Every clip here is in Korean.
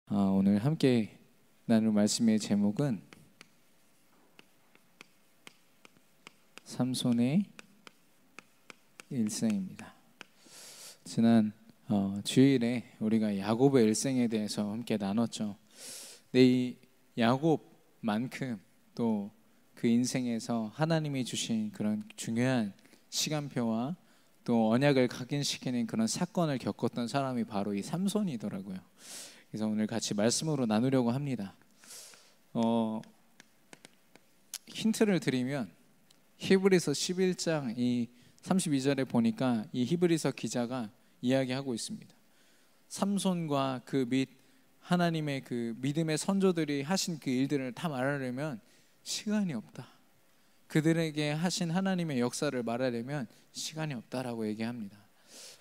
오늘 함께 나눌 말씀의 제목은 삼손의 일생입니다. 지난 주일에 우리가 야곱의 일생에 대해서 함께 나눴죠. 근데 이 야곱만큼 또 그 인생에서 하나님이 주신 그런 중요한 시간표와 또 언약을 각인시키는 그런 사건을 겪었던 사람이 바로 이 삼손이더라고요. 그래서 오늘 같이 말씀으로 나누려고 합니다. 힌트를 드리면 히브리서 11장 이 32절에 보니까 이 히브리서 기자가 이야기하고 있습니다. 삼손과 그 및 하나님의 그 믿음의 선조들이 하신 그 일들을 다 말하려면 시간이 없다. 그들에게 하신 하나님의 역사를 말하려면 시간이 없다라고 얘기합니다.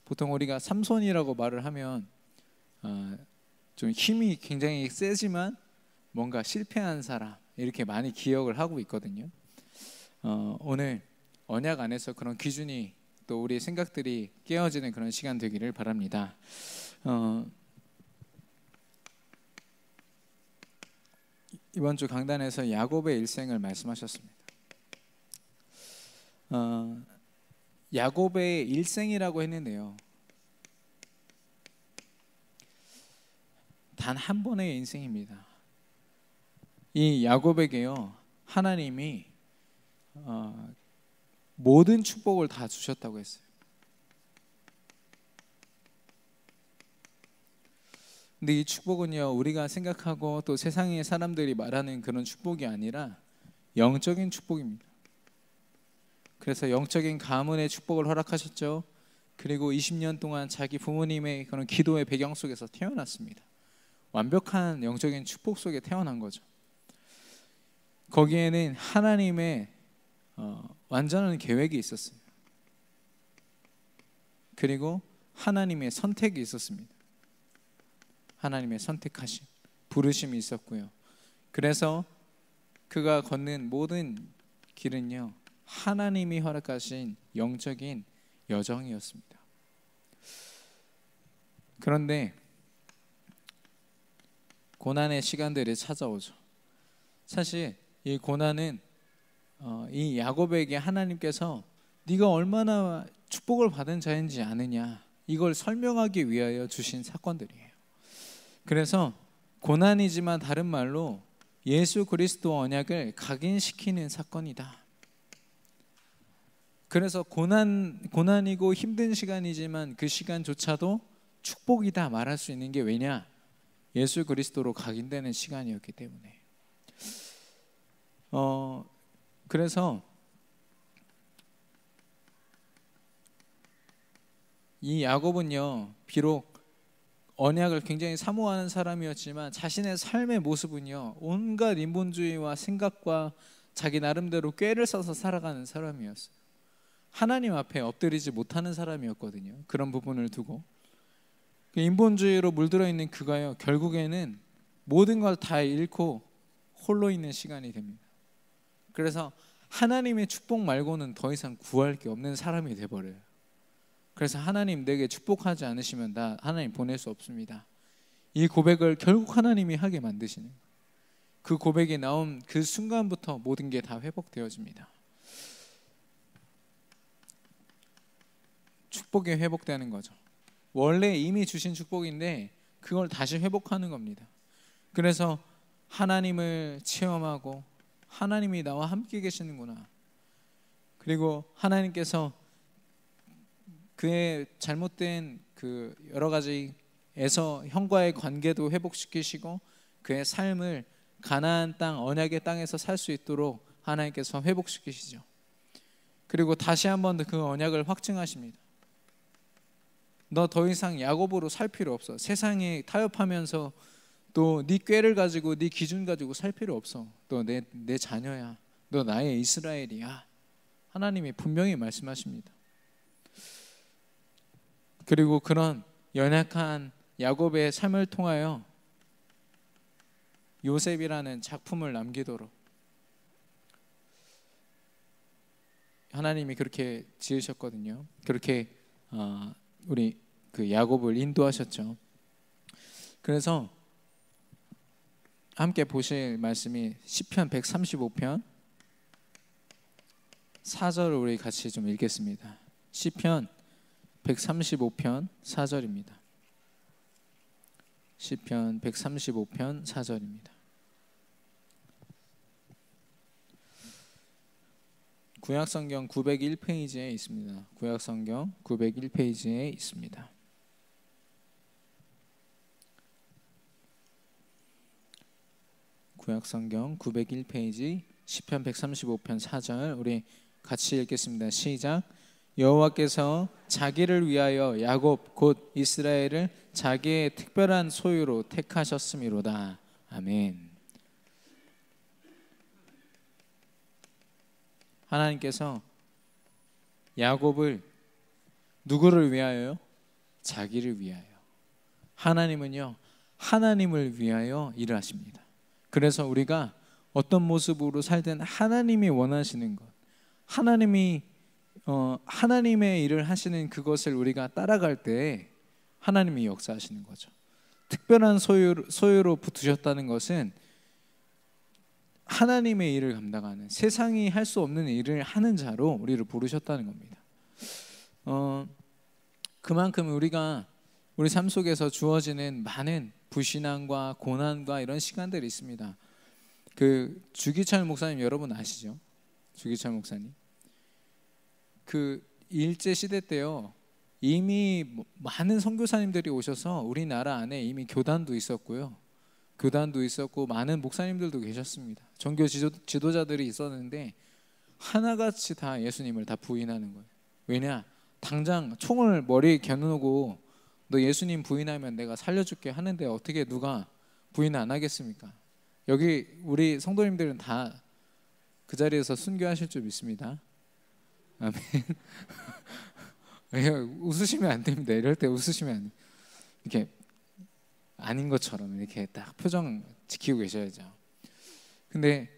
보통 우리가 삼손이라고 말을 하면 좀 힘이 굉장히 세지만 뭔가 실패한 사람 이렇게 많이 기억을 하고 있거든요. 오늘 언약 안에서 그런 기준이 또 우리의 생각들이 깨어지는 그런 시간 되기를 바랍니다. 이번 주 강단에서 야곱의 일생을 말씀하셨습니다. 야곱의 일생이라고 했는데요, 단 한 번의 인생입니다. 이 야곱에게요, 하나님이 모든 축복을 다 주셨다고 했어요. 근데 이 축복은요, 우리가 생각하고 또 세상의 사람들이 말하는 그런 축복이 아니라 영적인 축복입니다. 그래서 영적인 가문의 축복을 허락하셨죠. 그리고 20년 동안 자기 부모님의 그런 기도의 배경 속에서 태어났습니다. 완벽한 영적인 축복 속에 태어난 거죠. 거기에는 하나님의 완전한 계획이 있었어요. 그리고 하나님의 선택이 있었습니다. 하나님의 선택하심, 부르심이 있었고요. 그래서 그가 걷는 모든 길은요, 하나님이 허락하신 영적인 여정이었습니다. 그런데 고난의 시간들이 찾아오죠. 사실 이 고난은 이 야곱에게 하나님께서 네가 얼마나 축복을 받은 자인지 아느냐, 이걸 설명하기 위하여 주신 사건들이에요. 그래서 고난이지만 다른 말로 예수 그리스도 언약을 각인시키는 사건이다. 그래서 고난이고 힘든 시간이지만 그 시간조차도 축복이다 말할 수 있는 게 왜냐? 예수 그리스도로 각인되는 시간이었기 때문에. 그래서 이 야곱은요, 비록 언약을 굉장히 사모하는 사람이었지만 자신의 삶의 모습은요, 온갖 인본주의와 생각과 자기 나름대로 꾀를 써서 살아가는 사람이었어요. 하나님 앞에 엎드리지 못하는 사람이었거든요. 그런 부분을 두고 인본주의로 물들어 있는 그가요, 결국에는 모든 걸 다 잃고 홀로 있는 시간이 됩니다. 그래서 하나님의 축복 말고는 더 이상 구할 게 없는 사람이 돼버려요. 그래서 하나님 내게 축복하지 않으시면 나 하나님 보낼 수 없습니다. 이 고백을 결국 하나님이 하게 만드시는, 그 고백이 나온 그 순간부터 모든 게 다 회복되어집니다. 축복이 회복되는 거죠. 원래 이미 주신 축복인데 그걸 다시 회복하는 겁니다. 그래서 하나님을 체험하고 하나님이 나와 함께 계시는구나, 그리고 하나님께서 그의 잘못된 그 여러 가지에서 형과의 관계도 회복시키시고 그의 삶을 가나안 땅, 언약의 땅에서 살 수 있도록 하나님께서 회복시키시죠. 그리고 다시 한번 그 언약을 확증하십니다. 너 더 이상 야곱으로 살 필요 없어. 세상에 타협하면서 또 네 꾀를 가지고 네 기준 가지고 살 필요 없어. 너 내 자녀야. 너 나의 이스라엘이야. 하나님이 분명히 말씀하십니다. 그리고 그런 연약한 야곱의 삶을 통하여 요셉이라는 작품을 남기도록 하나님이 그렇게 지으셨거든요. 그렇게 우리 그 야곱을 인도하셨죠. 그래서 함께 보실 말씀이 시편 135편 4절을 우리 같이 좀 읽겠습니다. 시편 135편 4절입니다. 시편 135편 4절입니다. 구약성경 901페이지에 있습니다. 구약성경 901페이지에 있습니다. 구약성경 901페이지 시편 135편 4절 우리 같이 읽겠습니다. 시작. 여호와께서 자기를 위하여 야곱 곧 이스라엘을 자기의 특별한 소유로 택하셨음이로다. 아멘. 하나님께서 야곱을 누구를 위하여요? 자기를 위하여. 하나님은요, 하나님을 위하여 일을 하십니다. 그래서 우리가 어떤 모습으로 살든 하나님이 원하시는 것, 하나님이 하나님의 일을 하시는 그것을 우리가 따라갈 때 하나님이 역사하시는 거죠. 특별한 소유로 두셨다는 것은 하나님의 일을 감당하는, 세상이 할 수 없는 일을 하는 자로 우리를 부르셨다는 겁니다. 그만큼 우리가 우리 삶 속에서 주어지는 많은 불신앙과 고난과 이런 시간들이 있습니다. 그 주기철 목사님 여러분 아시죠? 주기철 목사님. 그 일제 시대 때요, 이미 많은 선교사님들이 오셔서 우리나라 안에 이미 교단도 있었고요. 교단도 있었고 많은 목사님들도 계셨습니다. 종교 지도자들이 있었는데 하나같이 다 예수님을 다 부인하는 거예요. 왜냐? 당장 총을 머리에 겨누고 너 예수님 부인하면 내가 살려줄게 하는데 어떻게 누가 부인 안 하겠습니까? 여기 우리 성도님들은 다 그 자리에서 순교하실 줄 믿습니다. 아멘. 웃으시면 안 됩니다. 이럴 때 웃으시면 안 돼요. 이렇게 아닌 것처럼 이렇게 딱 표정 지키고 계셔야죠. 근데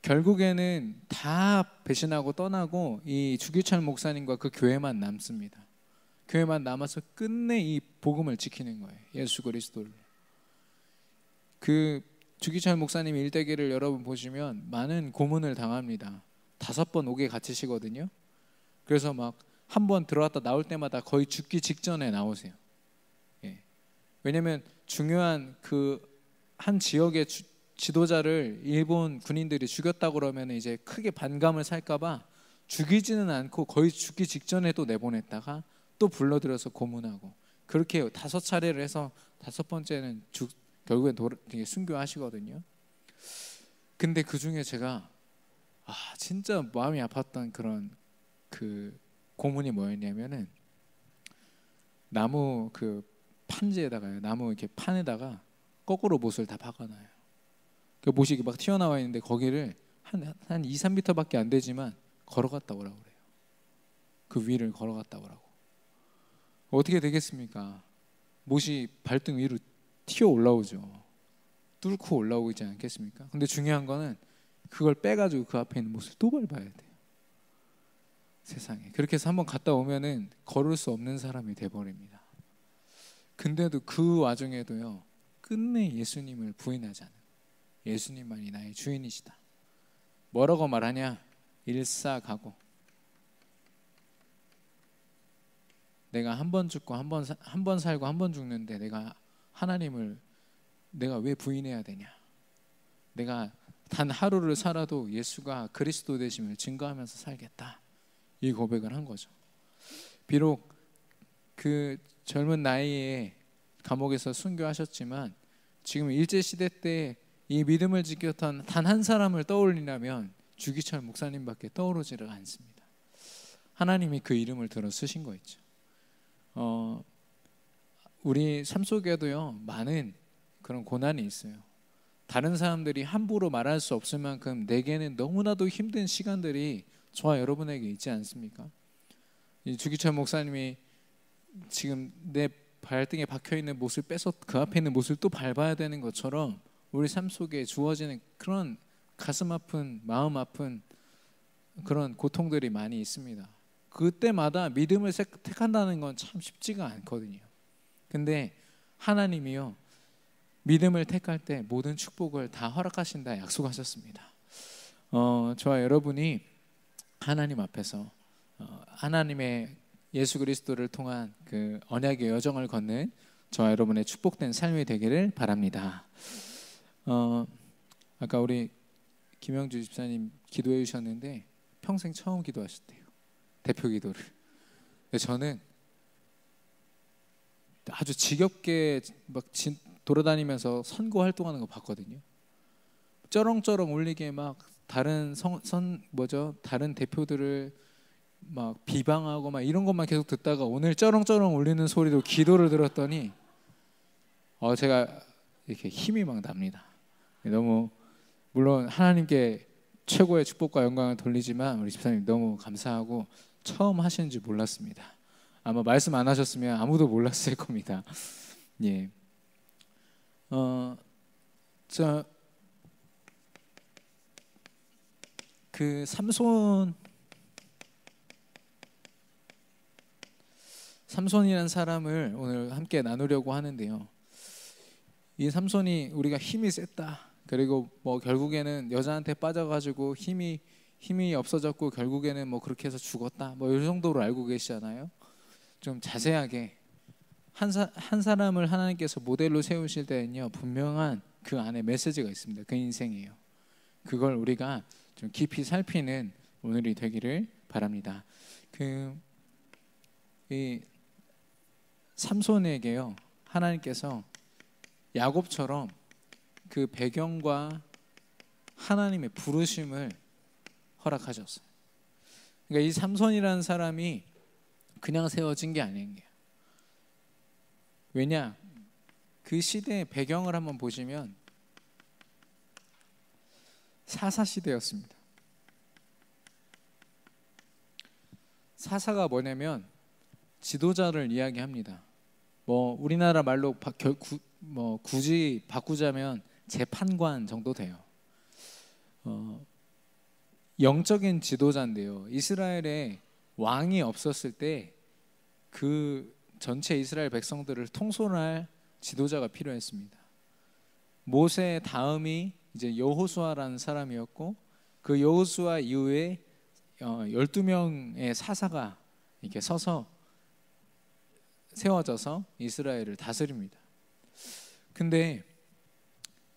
결국에는 다 배신하고 떠나고 이 주기철 목사님과 그 교회만 남습니다. 교회만 남아서 끝내 이 복음을 지키는 거예요. 예수 그리스도를. 그 주기철 목사님 일대기를 여러분 보시면 많은 고문을 당합니다. 5번 옥에 갇히시거든요. 그래서 막 한 번 들어왔다 나올 때마다 거의 죽기 직전에 나오세요. 예. 왜냐하면 중요한 그 한 지역의 지도자를 일본 군인들이 죽였다고 그러면 이제 크게 반감을 살까봐 죽이지는 않고 거의 죽기 직전에 또 내보냈다가 또 불러들여서 고문하고 그렇게 5차례를 해서 5번째는 결국엔 순교하시거든요. 근데 그 중에 제가 진짜 마음이 아팠던 그런 그 고문이 뭐였냐면은 나무 그 판지에다가요, 나무 이렇게 판에다가 거꾸로 못을 다 박아놔요. 그 못이 막 튀어나와 있는데 거기를 한 2, 3m밖에 안 되지만 걸어갔다 오라고 그래요. 그 위를 걸어갔다 오라고. 어떻게 되겠습니까? 못이 발등 위로 튀어 올라오죠. 뚫고 올라오지 않겠습니까? 근데 중요한 거는 그걸 빼가지고 그 앞에 있는 못을 또 밟아야 돼요. 세상에. 그렇게 해서 한번 갔다 오면은 걸을 수 없는 사람이 돼버립니다. 근데도 그 와중에도요, 끝내 예수님을 부인하지 않아요. 예수님만이 나의 주인이시다. 뭐라고 말하냐? 일사가고. 내가 한 번 죽고 한 번 살고 한 번 죽는데 내가 하나님을 내가 왜 부인해야 되냐? 내가 단 하루를 살아도 예수가 그리스도 되심을 증거하면서 살겠다. 이 고백을 한 거죠. 비록 그 젊은 나이에 감옥에서 순교하셨지만 지금 일제시대 때 이 믿음을 지켰던 단 한 사람을 떠올리려면 주기철 목사님밖에 떠오르지를 않습니다. 하나님이 그 이름을 들어 쓰신 거 있죠. 우리 삶 속에도요, 많은 그런 고난이 있어요. 다른 사람들이 함부로 말할 수 없을 만큼 내게는 너무나도 힘든 시간들이 저와 여러분에게 있지 않습니까? 이 주기철 목사님이 지금 내 발등에 박혀있는 못을 빼서 그 앞에 있는 못을 또 밟아야 되는 것처럼 우리 삶 속에 주어지는 그런 가슴 아픈, 마음 아픈 그런 고통들이 많이 있습니다. 그때마다 믿음을 택한다는 건 참 쉽지가 않거든요. 근데 하나님이요, 믿음을 택할 때 모든 축복을 다 허락하신다 약속하셨습니다. 저와 여러분이 하나님 앞에서 하나님의 예수 그리스도를 통한 그 언약의 여정을 걷는 저와 여러분의 축복된 삶이 되기를 바랍니다. 아까 우리 김영주 집사님 기도해 주셨는데 평생 처음 기도하셨대요. 대표 기도를. 근데 저는 아주 지겹게 막 돌아다니면서 선거 활동하는 거 봤거든요. 쩌렁쩌렁 울리게 막 다른 다른 대표들을 막 비방하고 막 이런 것만 계속 듣다가 오늘 쩌렁쩌렁 울리는 소리로 기도를 들었더니 제가 이렇게 힘이 막 납니다. 너무 물론 하나님께 최고의 축복과 영광을 돌리지만 우리 집사님 너무 감사하고 처음 하시는지 몰랐습니다. 아마 말씀 안 하셨으면 아무도 몰랐을 겁니다. 예. 그 삼손이라는 사람을 오늘 함께 나누려고 하는데요. 이 삼손이 우리가 힘이 셌다. 그리고 뭐 결국에는 여자한테 빠져가지고 힘이 없어졌고 결국에는 뭐 그렇게 해서 죽었다. 뭐 이 정도로 알고 계시잖아요. 좀 자세하게 한 사람을 하나님께서 모델로 세우실 때는요 분명한 그 안에 메시지가 있습니다. 그 인생이에요. 그걸 우리가 좀 깊이 살피는 오늘이 되기를 바랍니다. 이 삼손에게요 하나님께서 야곱처럼 그 배경과 하나님의 부르심을 허락하셨어요. 그러니까 이 삼손이라는 사람이 그냥 세워진 게 아닌 게요. 왜냐? 그 시대의 배경을 한번 보시면 사사시대였습니다. 사사가 뭐냐면 지도자를 이야기합니다. 뭐 우리나라 말로 굳이 바꾸자면 재판관 정도 돼요. 영적인 지도자인데요. 이스라엘에 왕이 없었을 때 그 전체 이스라엘 백성들을 통솔할 지도자가 필요했습니다. 모세 다음이 이제 여호수아라는 사람이었고 그 여호수아 이후에 12명의 사사가 이렇게 서서 세워져서 이스라엘을 다스립니다. 근데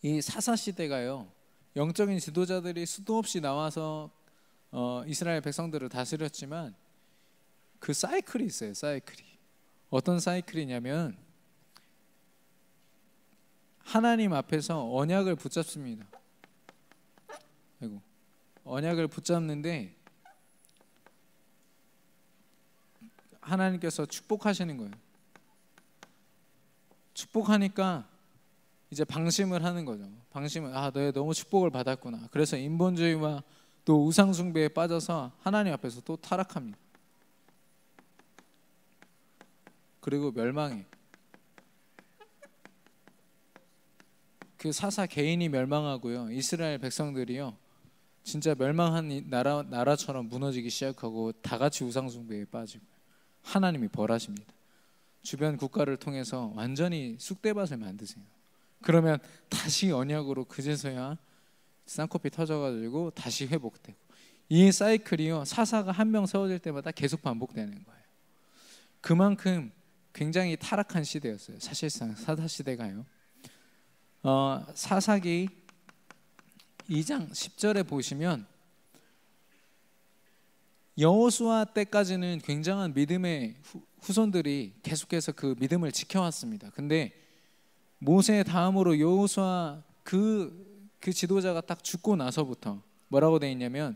이 사사 시대가요 영적인 지도자들이 수도 없이 나와서 이스라엘 백성들을 다스렸지만 그 사이클이 있어요. 사이클이 어떤 사이클이냐면 하나님 앞에서 언약을 붙잡습니다. 언약을 붙잡는데 하나님께서 축복하시는 거예요. 축복하니까 이제 방심을 하는 거죠. 방심을 내가 너무 축복을 받았구나. 그래서 인본주의와 또 우상숭배에 빠져서 하나님 앞에서 또 타락합니다. 그리고 멸망해. 그 사사 개인이 멸망하고요. 이스라엘 백성들이요. 진짜 멸망한 나라처럼 무너지기 시작하고 다 같이 우상숭배에 빠지고 하나님이 벌하십니다. 주변 국가를 통해서 완전히 쑥대밭을 만드세요. 그러면 다시 언약으로 그제서야 쌍코피 터져가지고 다시 회복되고 이 사이클이요. 사사가 한 명 세워질 때마다 계속 반복되는 거예요. 그만큼 굉장히 타락한 시대였어요. 사실상 사사 시대가요. 사사기 2장 10절에 보시면 여호수아 때까지는 굉장한 믿음의 후손들이 계속해서 그 믿음을 지켜왔습니다. 근데 모세 다음으로 여호수아 그 지도자가 딱 죽고 나서부터 뭐라고 되어 있냐면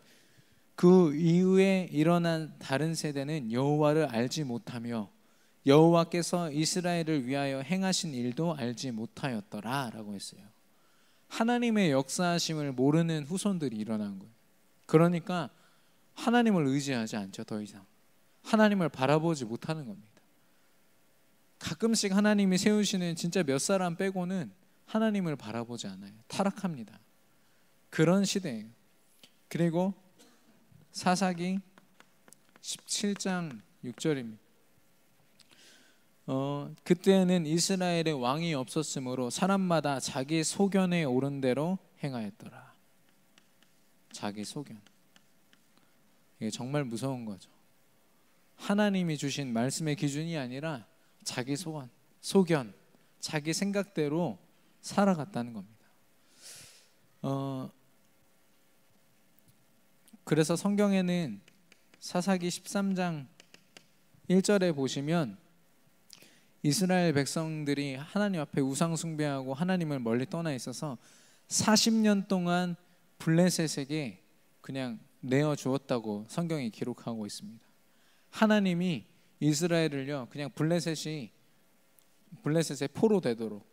그 이후에 일어난 다른 세대는 여호와를 알지 못하며 여호와께서 이스라엘을 위하여 행하신 일도 알지 못하였더라 라고 했어요. 하나님의 역사하심을 모르는 후손들이 일어난 거예요. 그러니까 하나님을 의지하지 않죠. 더 이상 하나님을 바라보지 못하는 겁니다. 가끔씩 하나님이 세우시는 진짜 몇 사람 빼고는 하나님을 바라보지 않아요. 타락합니다. 그런 시대예요. 그리고 사사기 17장 6절입니다. 그때는 이스라엘에 왕이 없었으므로 사람마다 자기 소견에 오른 대로 행하였더라. 자기 소견. 이게 정말 무서운 거죠. 하나님이 주신 말씀의 기준이 아니라 자기 소견, 자기 생각대로 살아갔다는 겁니다. 그래서 성경에는 사사기 13장 1절에 보시면 이스라엘 백성들이 하나님 앞에 우상 숭배하고 하나님을 멀리 떠나 있어서 40년 동안 블레셋에게 그냥 내어 주었다고 성경이 기록하고 있습니다. 하나님이 이스라엘을요 그냥 블레셋의 포로 되도록,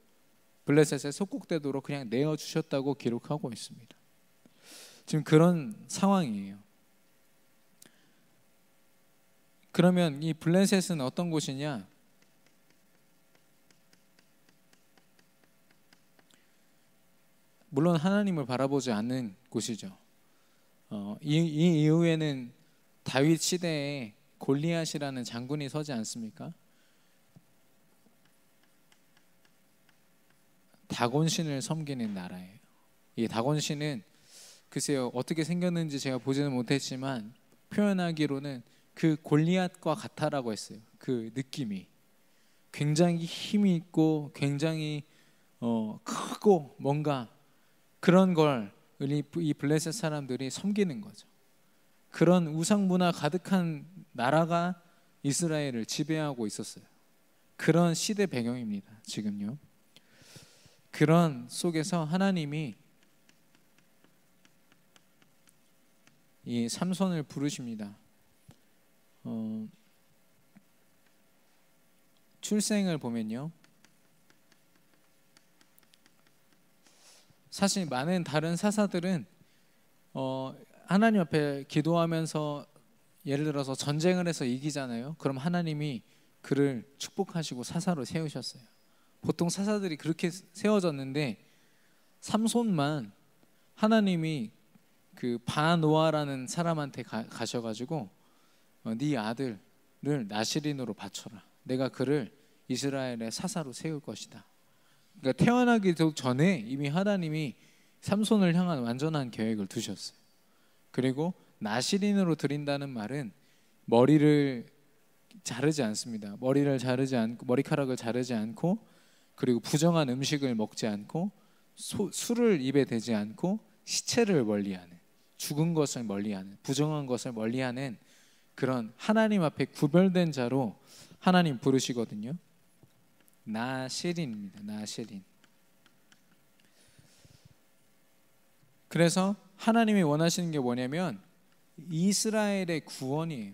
블레셋의 속국되도록 그냥 내어 주셨다고 기록하고 있습니다. 지금 그런 상황이에요. 그러면 이 블레셋은 어떤 곳이냐? 물론 하나님을 바라보지 않는 곳이죠. 이 이후에는 다윗 시대에 골리앗이라는 장군이 서지 않습니까? 다곤신을 섬기는 나라예요. 이 다곤신은 글쎄요 어떻게 생겼는지 제가 보지는 못했지만 표현하기로는 그 골리앗과 같다라고 했어요. 그 느낌이 굉장히 힘이 있고 굉장히 크고 뭔가 그런 걸 이 블레셋 사람들이 섬기는 거죠. 그런 우상 문화 가득한 나라가 이스라엘을 지배하고 있었어요. 그런 시대 배경입니다. 지금요. 그런 속에서 하나님이 이 삼손을 부르십니다. 출생을 보면요. 사실 많은 다른 사사들은 하나님 앞에 기도하면서 예를 들어서 전쟁을 해서 이기잖아요. 그럼 하나님이 그를 축복하시고 사사로 세우셨어요. 보통 사사들이 그렇게 세워졌는데 삼손만 하나님이 그 바노아라는 사람한테 가셔가지고 네 아들을 나시린으로 바쳐라. 내가 그를 이스라엘의 사사로 세울 것이다. 그러니까 태어나기도 전에 이미 하나님이 삼손을 향한 완전한 계획을 두셨어요. 그리고 나시린으로 드린다는 말은 머리를 자르지 않습니다. 머리카락을 자르지 않고 그리고 부정한 음식을 먹지 않고 술을 입에 대지 않고 시체를 멀리하는, 죽은 것을 멀리하는, 부정한 것을 멀리하는 그런 하나님 앞에 구별된 자로 하나님 부르시거든요. 나시린입니다. 나시린. 그래서 하나님이 원하시는 게 뭐냐면 이스라엘의 구원이에요.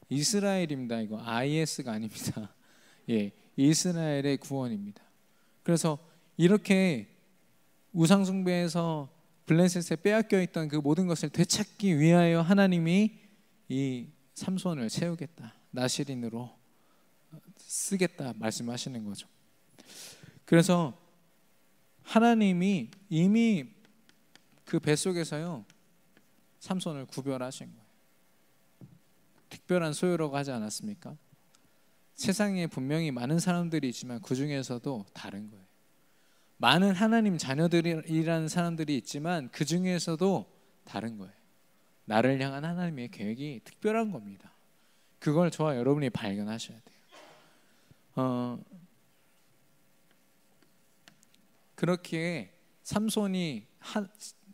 이스라엘입니다. 이거 IS가 아닙니다. 예, 이스라엘의 구원입니다. 그래서 이렇게 우상숭배에서 블레셋에 빼앗겨 있던 그 모든 것을 되찾기 위하여 하나님이 이 삼손을 세우겠다, 나시린으로 쓰겠다 말씀하시는 거죠. 그래서 하나님이 이미 그 뱃속에서요 삼손을 구별하신 거예요. 특별한 소유라고 하지 않았습니까? 세상에 분명히 많은 사람들이 있지만 그 중에서도 다른 거예요. 많은 하나님 자녀들이라는 사람들이 있지만 그 중에서도 다른 거예요. 나를 향한 하나님의 계획이 특별한 겁니다. 그걸 저와 여러분이 발견하셔야 돼요. 그렇게 삼손이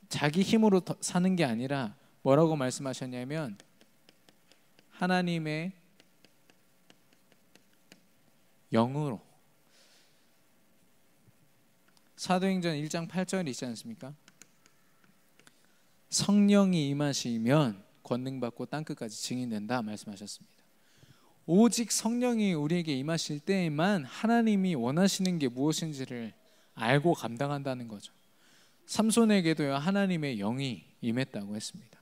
자기 힘으로 사는 게 아니라 뭐라고 말씀하셨냐면 하나님의 영으로. 사도행전 1장 8절이 있지 않습니까? 성령이 임하시면 권능받고 땅끝까지 증인된다 말씀하셨습니다. 오직 성령이 우리에게 임하실 때에만 하나님이 원하시는 게 무엇인지를 알고 감당한다는 거죠. 삼손에게도요 하나님의 영이 임했다고 했습니다.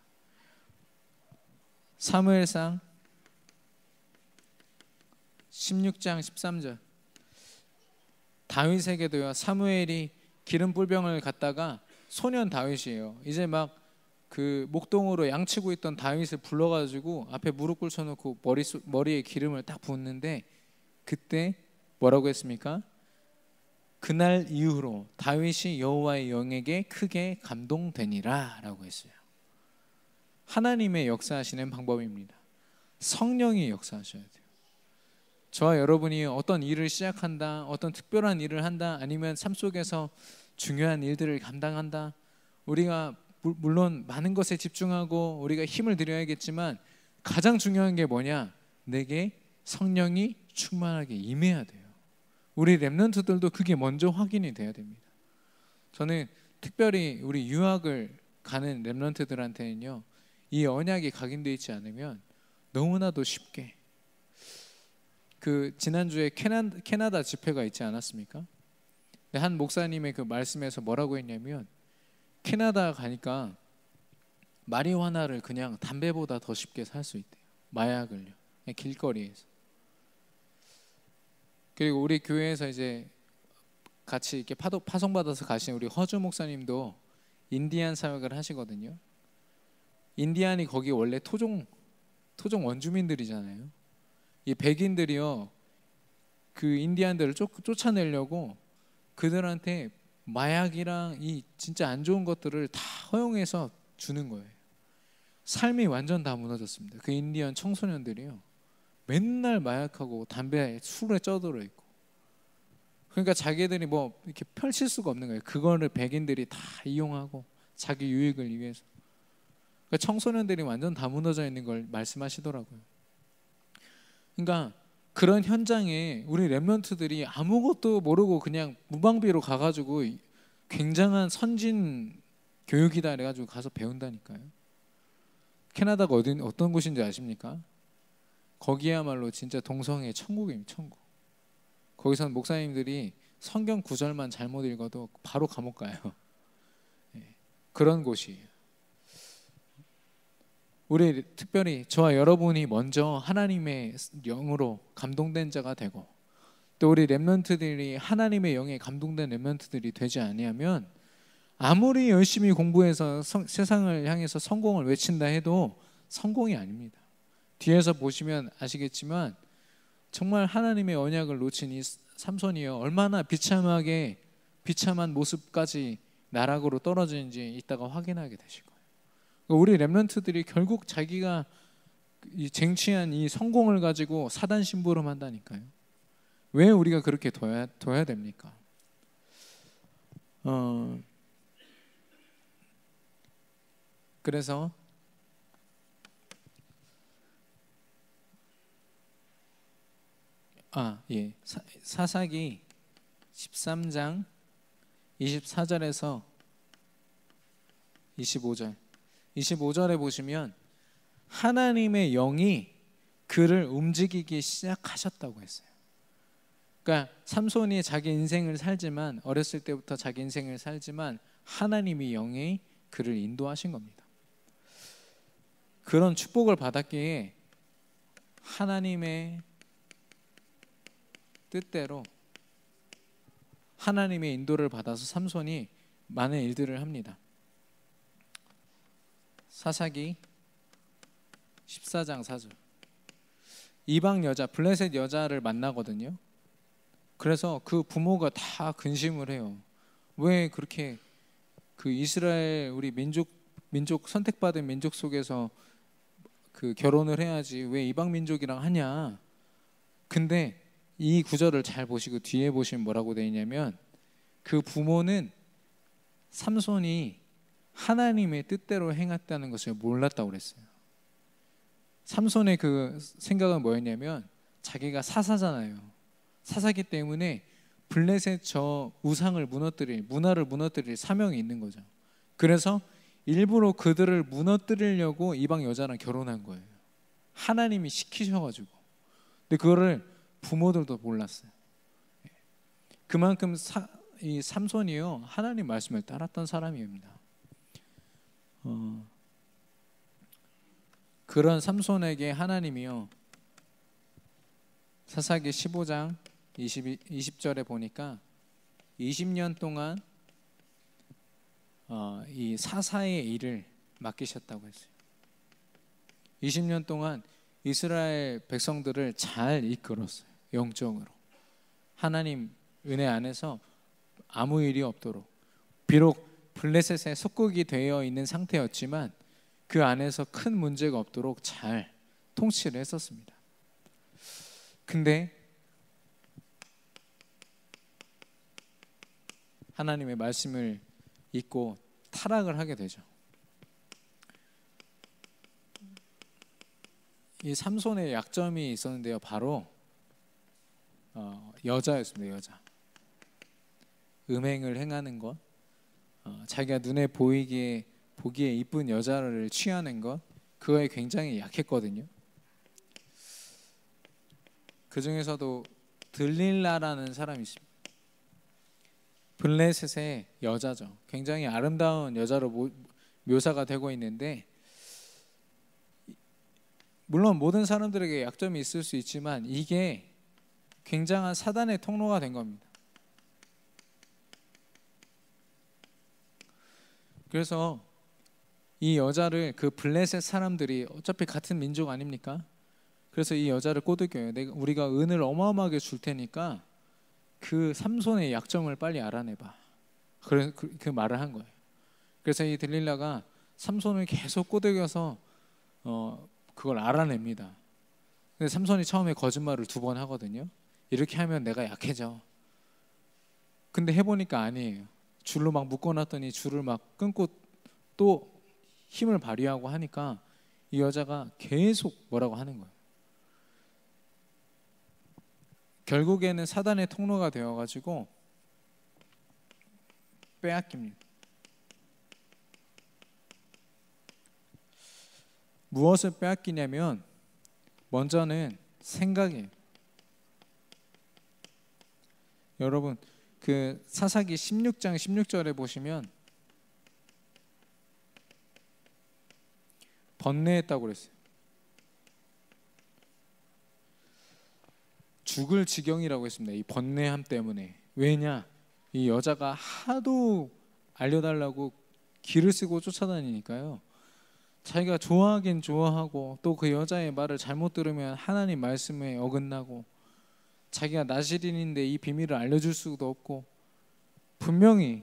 사무엘상 16장 13절 다윗에게도요 사무엘이 기름 뿔병을 갖다가 소년 다윗이에요. 이제 막 그 목동으로 양치고 있던 다윗을 불러가지고 앞에 무릎 꿇혀놓고 머리에 기름을 딱 붓는데, 그때 뭐라고 했습니까? 그날 이후로 다윗이 여호와의 영에게 크게 감동되니라 라고 했어요. 하나님의 역사하시는 방법입니다. 성령이 역사하셔야 돼요. 저와 여러분이 어떤 일을 시작한다, 어떤 특별한 일을 한다, 아니면 삶 속에서 중요한 일들을 감당한다, 우리가 물론 많은 것에 집중하고 우리가 힘을 들여야겠지만 가장 중요한 게 뭐냐? 내게 성령이 충만하게 임해야 돼요. 우리 렘넌트들도 그게 먼저 확인이 돼야 됩니다. 저는 특별히 우리 유학을 가는 렘넌트들한테는요, 이 언약이 각인되어 있지 않으면 너무나도 쉽게, 그 지난주에 캐나다 집회가 있지 않았습니까? 한 목사님의 그 말씀에서 뭐라고 했냐면, 캐나다 가니까 마리화나를 그냥 담배보다 더 쉽게 살 수 있대요. 마약을요. 그냥 길거리에서. 그리고 우리 교회에서 이제 같이 이렇게 파송받아서 가신 우리 허주 목사님도 인디안 사역을 하시거든요. 인디안이 거기 원래 토종 원주민들이잖아요. 이 백인들이요, 그 인디안들을 쫓아내려고 그들한테 마약이랑 이 진짜 안 좋은 것들을 다 허용해서 주는 거예요. 삶이 완전 다 무너졌습니다. 그 인디언 청소년들이요, 맨날 마약하고 담배, 술에 쪄들어 있고, 그러니까 자기들이 뭐 이렇게 펼칠 수가 없는 거예요. 그거를 백인들이 다 이용하고 자기 유익을 위해서. 그러니까 청소년들이 완전 다 무너져 있는 걸 말씀하시더라고요. 그러니까 그런 현장에 우리 렘넌트들이 아무것도 모르고 그냥 무방비로 가가지고 굉장한 선진 교육이다 그래가지고 가서 배운다니까요. 캐나다가 어떤 곳인지 아십니까? 거기야말로 진짜 동성애 천국입니다. 천국. 거기서는 목사님들이 성경 구절만 잘못 읽어도 바로 감옥 가요. 그런 곳이에요. 우리 특별히 저와 여러분이 먼저 하나님의 영으로 감동된 자가 되고, 또 우리 렘넌트들이 하나님의 영에 감동된 렘넌트들이 되지 아니하면 아무리 열심히 공부해서 세상을 향해서 성공을 외친다 해도 성공이 아닙니다. 뒤에서 보시면 아시겠지만 정말 하나님의 언약을 놓친 이 삼손이요, 얼마나 비참한 모습까지 나락으로 떨어지는지 이따가 확인하게 되실 거예요. 우리 렘넌트들이 결국 자기가 쟁취한 이 성공을 가지고 사단 심부름한다니까요. 왜 우리가 그렇게 둬야 됩니까? 그래서 사사기 13장 24절에서 25절에 보시면 하나님의 영이 그를 움직이기 시작하셨다고 했어요. 그러니까 삼손이 자기 인생을 살지만, 어렸을 때부터 자기 인생을 살지만 하나님의 영이 그를 인도하신 겁니다. 그런 축복을 받았기에 하나님의 뜻대로 하나님의 인도를 받아서 삼손이 많은 일들을 합니다. 사사기 14장 4절, 이방 여자 블레셋 여자를 만나거든요. 그래서 그 부모가 다 근심을 해요. 왜 그렇게 그 이스라엘 우리 민족 선택받은 민족 속에서 그 결혼을 해야지 왜 이방 민족이랑 하냐. 근데 이 구절을 잘 보시고 뒤에 보시면 뭐라고 되어 있냐면, 그 부모는 삼손이 하나님의 뜻대로 행했다는 것을 몰랐다고 그랬어요. 삼손의 그 생각은 뭐였냐면, 자기가 사사잖아요. 사사기 때문에 블레셋 저 우상을 문화를 무너뜨릴 사명이 있는 거죠. 그래서 일부러 그들을 무너뜨리려고 이방 여자랑 결혼한 거예요. 하나님이 시키셔가지고. 근데 그거를 부모들도 몰랐어요. 그만큼 이 삼손이요, 하나님 말씀을 따랐던 사람입니다. 그런 삼손에게 하나님이요, 사사기 15장 20절에 보니까 20년 동안 이 사사의 일을 맡기셨다고 했어요. 20년 동안 이스라엘 백성들을 잘 이끌었어요. 영적으로. 하나님 은혜 안에서 아무 일이 없도록. 비록 블레셋에 속국이 되어 있는 상태였지만 그 안에서 큰 문제가 없도록 잘 통치를 했었습니다. 근데 하나님의 말씀을 잊고 타락을 하게 되죠. 이 삼손의 약점이 있었는데요. 바로 여자였습니다. 여자. 음행을 행하는 것, 자기가 눈에 보기에 이쁜 여자를 취하는 것, 그거에 굉장히 약했거든요. 그 중에서도 들릴라라는 사람이 있습니다. 블레셋의 여자죠. 굉장히 아름다운 여자로 묘사가 되고 있는데, 물론 모든 사람들에게 약점이 있을 수 있지만 이게 굉장한 사단의 통로가 된 겁니다. 그래서 이 여자를 그 블레셋 사람들이 어차피 같은 민족 아닙니까? 그래서 이 여자를 꼬드겨요. 우리가 은을 어마어마하게 줄 테니까 그 삼손의 약점을 빨리 알아내봐. 그래서 그 말을 한 거예요. 그래서 이 들릴라가 삼손을 계속 꼬드겨서 그걸 알아냅니다. 근데 삼손이 처음에 거짓말을 2번 하거든요. 이렇게 하면 내가 약해져. 근데 해보니까 아니에요. 줄로 막 묶어놨더니 줄을 막 끊고 또 힘을 발휘하고 하니까 이 여자가 계속 뭐라고 하는 거예요. 결국에는 사단의 통로가 되어가지고 빼앗깁니다. 무엇을 빼앗기냐면 먼저는 생각이에요. 여러분 그 사사기 16장 16절에 보시면 번뇌했다고 그랬어요. 죽을 지경이라고 했습니다. 이 번뇌함 때문에. 왜냐? 이 여자가 하도 알려달라고 기를 쓰고 쫓아다니니까요. 자기가 좋아하긴 좋아하고 또 그 여자의 말을 잘못 들으면 하나님 말씀에 어긋나고 자기가 나시린인데 이 비밀을 알려줄 수도 없고 분명히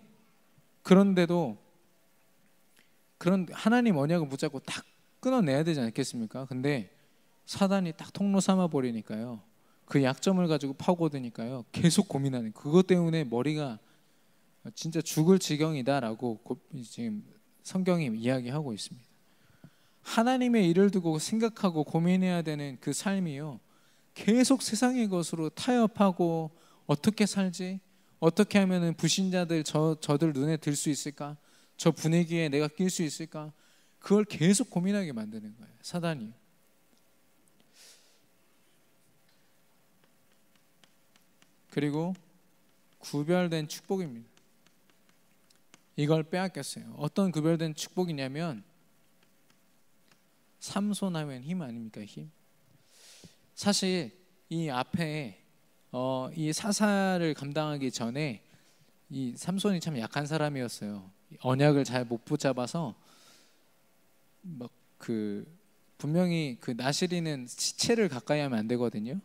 그런데도 그런 하나님 언약을 붙잡고 딱 끊어내야 되지 않겠습니까? 근데 사단이 딱 통로 삼아 버리니까요. 그 약점을 가지고 파고드니까요. 계속 고민하는 그것 때문에 머리가 진짜 죽을 지경이다라고 지금 성경이 이야기하고 있습니다. 하나님의 일을 두고 생각하고 고민해야 되는 그 삶이요. 계속 세상의 것으로 타협하고 어떻게 살지? 어떻게 하면은 불신자들 저들 눈에 들 수 있을까? 저 분위기에 내가 낄 수 있을까? 그걸 계속 고민하게 만드는 거예요. 사단이. 그리고 구별된 축복입니다. 이걸 빼앗겼어요. 어떤 구별된 축복이냐면 삼손하면 힘 아닙니까? 힘. 사실 이 앞에 이 사사를 감당하기 전에 이 삼손이 참 약한 사람이었어요. 언약을 잘 못 붙잡아서 막 분명히 그 나시리는 시체를 가까이 하면 안 되거든요.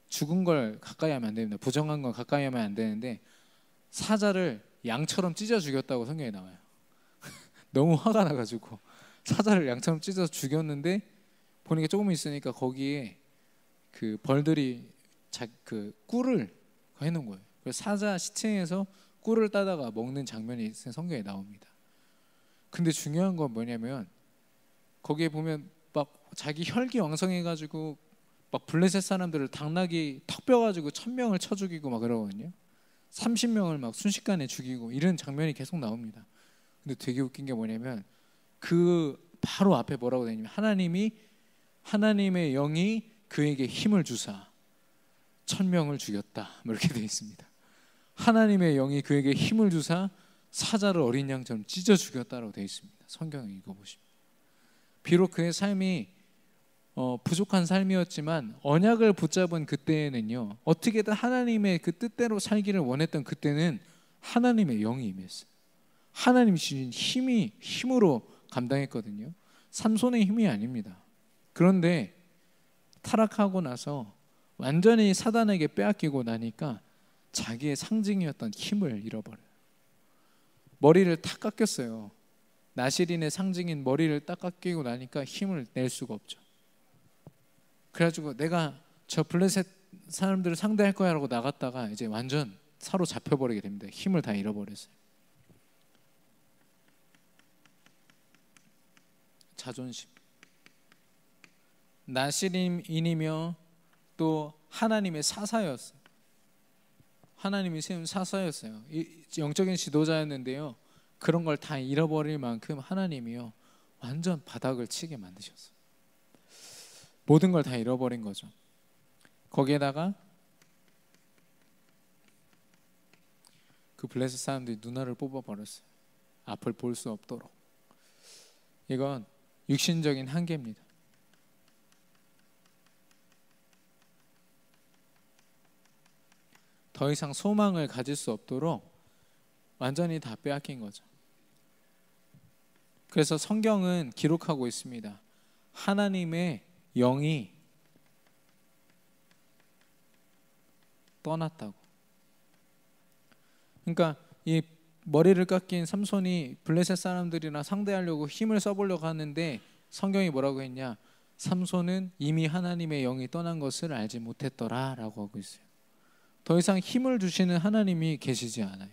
죽은 걸 가까이 하면 안 됩니다. 부정한 걸 가까이 하면 안 되는데 사자를 양처럼 찢어 죽였다고 성경에 나와요. 너무 화가 나가지고 사자를 양처럼 찢어서 죽였는데 보니까 조금 있으니까 거기에 그 벌들이 그 꿀을 해놓은 거예요. 그래서 사자 시체에서 꿀을 따다가 먹는 장면이 성경에 나옵니다. 근데 중요한 건 뭐냐면 거기에 보면 막 자기 혈기 왕성해가지고 막 블레셋 사람들을 당나귀 턱 뼈가지고 1000명을 쳐 죽이고 막 그러거든요. 30명을 막 순식간에 죽이고 이런 장면이 계속 나옵니다. 근데 되게 웃긴 게 뭐냐면 그 바로 앞에 뭐라고 되냐면 하나님의 영이 그에게 힘을 주사 1000명을 죽였다 이렇게 되어 있습니다. 하나님의 영이 그에게 힘을 주사 사자를 어린 양처럼 찢어 죽였다라고 되어 있습니다. 성경을 읽어보시면 비록 그의 삶이 부족한 삶이었지만 언약을 붙잡은 그때는요 어떻게든 하나님의 그 뜻대로 살기를 원했던 그때는 하나님의 영이 임했어요. 하나님이 주신 힘으로 감당했거든요. 삼손의 힘이 아닙니다. 그런데 타락하고 나서 완전히 사단에게 빼앗기고 나니까 자기의 상징이었던 힘을 잃어버려요. 머리를 탁 깎였어요. 나실인의 상징인 머리를 딱 깎이고 나니까 힘을 낼 수가 없죠. 그래가지고 내가 저 블레셋 사람들을 상대할 거야 라고 나갔다가 이제 완전 사로잡혀버리게 됩니다. 힘을 다 잃어버렸어요. 자존심. 나실인이며 또 하나님의 사사였어요. 하나님이 세운 사사였어요. 영적인 지도자였는데요, 그런 걸 다 잃어버릴 만큼 하나님이요 완전 바닥을 치게 만드셨어요. 모든 걸 다 잃어버린 거죠. 거기에다가 그 블레셋 사람들이 눈알을 뽑아버렸어요. 앞을 볼 수 없도록. 이건 육신적인 한계입니다. 더 이상 소망을 가질 수 없도록 완전히 다 빼앗긴 거죠. 그래서 성경은 기록하고 있습니다. 하나님의 영이 떠났다고. 그러니까 이 머리를 깎인 삼손이 블레셋 사람들이랑 상대하려고 힘을 써보려고 하는데 성경이 뭐라고 했냐? 삼손은 이미 하나님의 영이 떠난 것을 알지 못했더라 라고 하고 있어요. 더 이상 힘을 주시는 하나님이 계시지 않아요.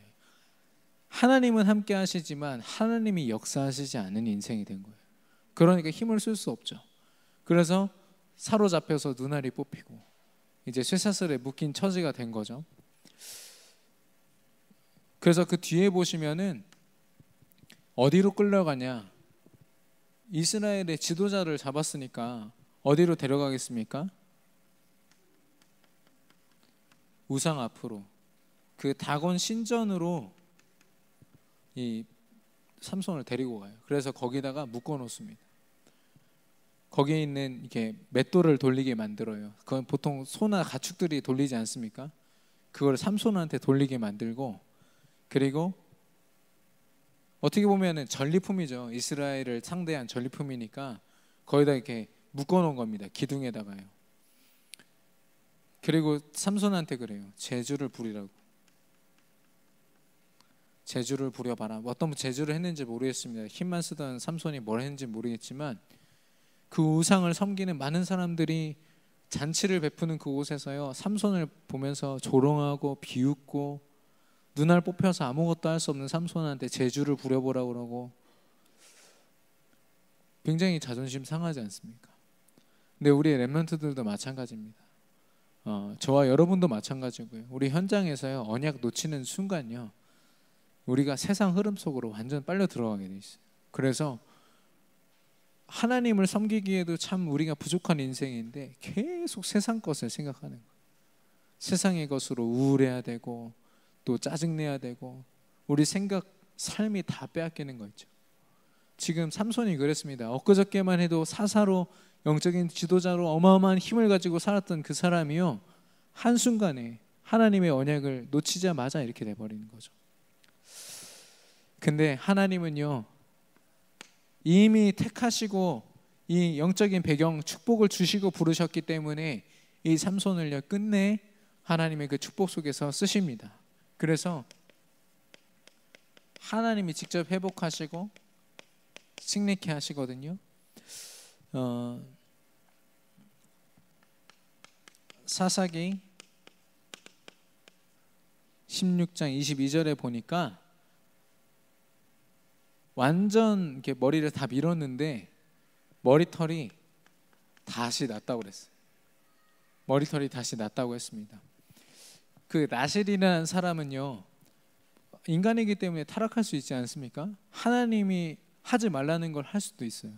하나님은 함께 하시지만 하나님이 역사하시지 않은 인생이 된 거예요. 그러니까 힘을 쓸 수 없죠. 그래서 사로잡혀서 눈알이 뽑히고 이제 쇠사슬에 묶인 처지가 된 거죠. 그래서 그 뒤에 보시면은 어디로 끌려가냐? 이스라엘의 지도자를 잡았으니까 어디로 데려가겠습니까? 우상 앞으로, 그 다곤 신전으로 이 삼손을 데리고 가요. 그래서 거기다가 묶어 놓습니다. 거기에 있는 이렇게 맷돌을 돌리게 만들어요. 그건 보통 소나 가축들이 돌리지 않습니까? 그걸 삼손한테 돌리게 만들고, 그리고 어떻게 보면은 전리품이죠. 이스라엘을 상대한 전리품이니까 거기다 이렇게 묶어 놓은 겁니다. 기둥에다가요. 그리고 삼손한테 그래요. 제주를 부리라고. 제주를 부려봐라. 어떤 제주를 했는지 모르겠습니다. 힘만 쓰던 삼손이 뭘 했는지 모르겠지만 그 우상을 섬기는 많은 사람들이 잔치를 베푸는 그곳에서요, 삼손을 보면서 조롱하고 비웃고 눈알 뽑혀서 아무것도 할 수 없는 삼손한테 제주를 부려보라고 그러고 굉장히 자존심 상하지 않습니까? 근데 우리 렘넌트들도 마찬가지입니다. 저와 여러분도 마찬가지고요. 우리 현장에서요, 언약 놓치는 순간요, 우리가 세상 흐름 속으로 완전 빨려 들어가게 돼 있어요. 그래서 하나님을 섬기기에도 참 우리가 부족한 인생인데 계속 세상 것을 생각하는 거예요. 세상의 것으로 우울해야 되고 또 짜증내야 되고 우리 생각, 삶이 다 빼앗기는 거 있죠. 지금 삼손이 그랬습니다. 엊그저께만 해도 사사로 영적인 지도자로 어마어마한 힘을 가지고 살았던 그 사람이요, 한순간에 하나님의 언약을 놓치자마자 이렇게 돼버리는 거죠. 근데 하나님은요, 이미 택하시고 이 영적인 배경 축복을 주시고 부르셨기 때문에 이 삼손을요 끝내 하나님의 그 축복 속에서 쓰십니다. 그래서 하나님이 직접 회복하시고 승리케 하시거든요. 사사기 16장 22절에 보니까 완전 이렇게 머리를 다 밀었는데 머리털이 다시 났다고 그랬어요. 머리털이 다시 났다고 했습니다. 그 나실이라는 사람은요, 인간이기 때문에 타락할 수 있지 않습니까? 하나님이 하지 말라는 걸 할 수도 있어요.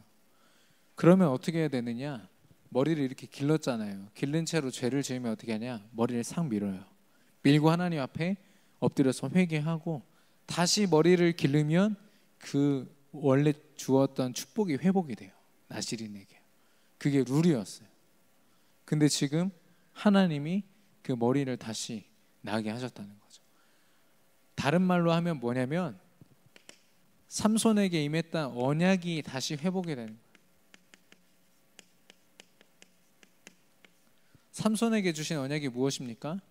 그러면 어떻게 해야 되느냐? 머리를 이렇게 길렀잖아요. 기른 채로 죄를 지으면 어떻게 하냐? 머리를 싹 밀어요. 밀고 하나님 앞에 엎드려서 회개하고 다시 머리를 기르면 그 원래 주었던 축복이 회복이 돼요. 나실인에게. 그게 룰이었어요. 근데 지금 하나님이 그 머리를 다시 나게 하셨다는 거죠. 다른 말로 하면 뭐냐면 삼손에게 임했던 언약이 다시 회복이 되는 거예요. 삼손에게 주신 언약이 무엇입니까?